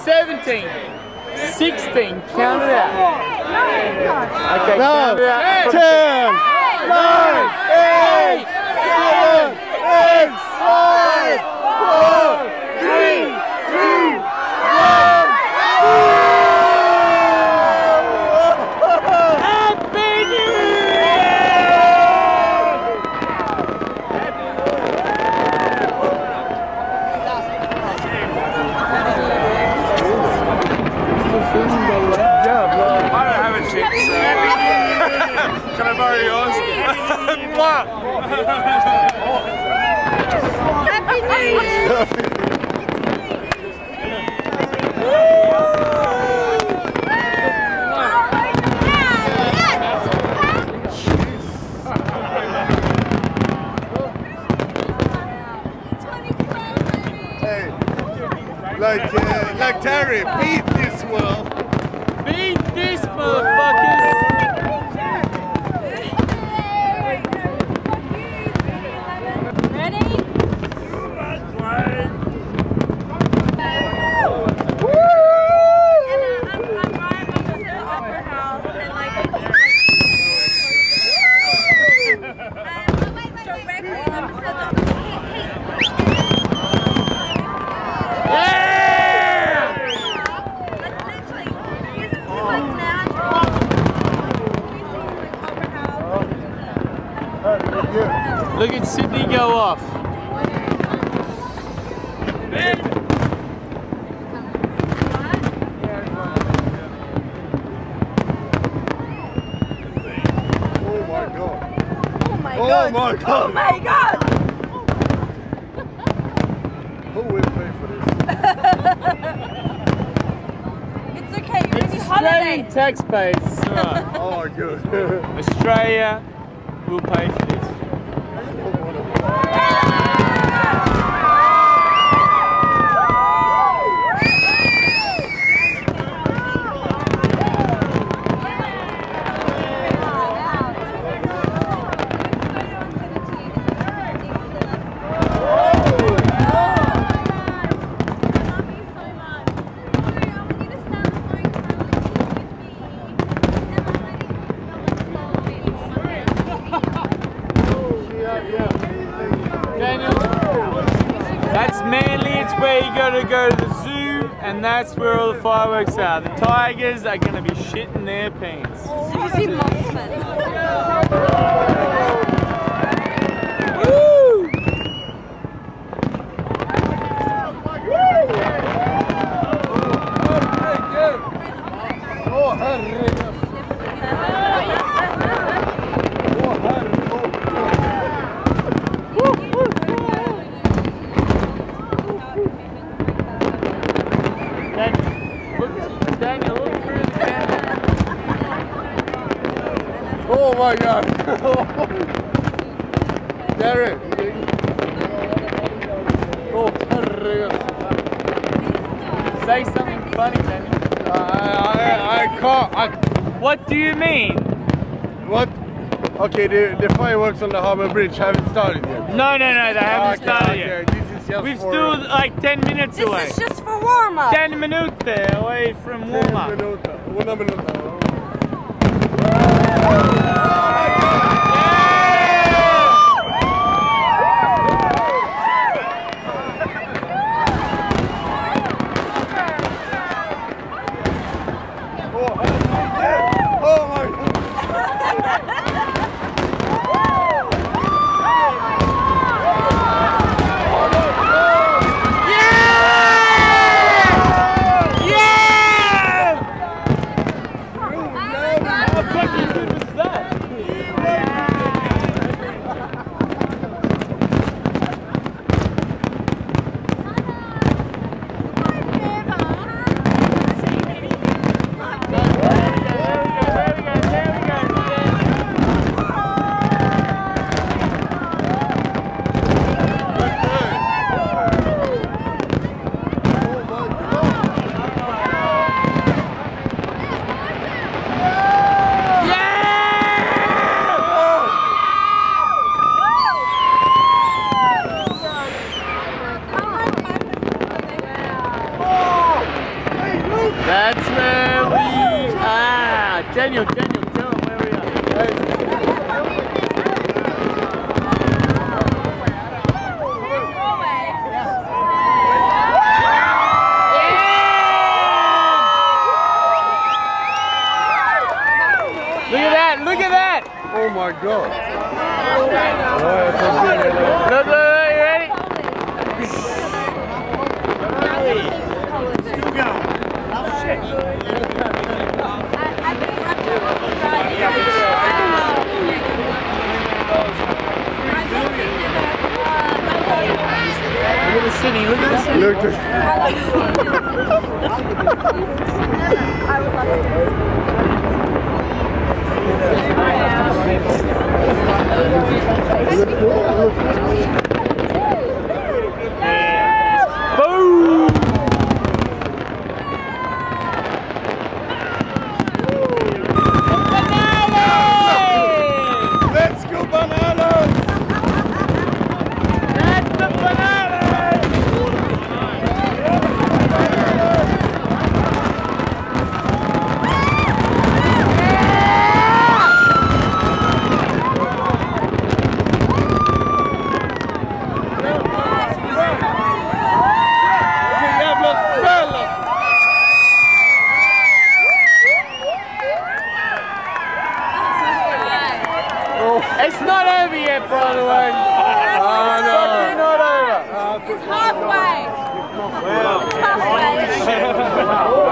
17, 16, count it out. Okay, count it out. 10, 9, 8, 7, 8, 5, 4, 3, 2, 1. Can I borrow yours? What? Happy New Year! Hey, like Terry, beat this world. Beat this, motherfuckers! Look at Sydney go off. Oh my god. Oh my Oh god. my god. Oh my god. Who will pay for this? It's okay, you're It's in holiday. Australian taxpayers. Oh, good. Australia will pay for this. Daniel, that's Manly, it's where you gotta go to the zoo, and that's where all the fireworks are. The tigers are gonna be shitting their pants. Susie Mossman. Woo! Oh, herregud. Daniel, look through the camera. Oh my god. Derek. Oh, herregud. Say something funny, Daniel. I can't. What do you mean? What? Okay, the fireworks on the Harbour Bridge haven't started yet. No, they haven't started yet. This is just We've for, still like 10 minutes away. This is just for warm-up. 10 minutes away from warm-up. Una minuta. Oh my god. How fucking good was that? That's where we are. Daniel, tell them where we are. Look at that! Oh my god. Look, you ready? Look at the city, look at the city. Look Boom! Let's go bananas! That's the bananas! It's not over yet, by the way. Oh no. It's not over. It's halfway. It's halfway.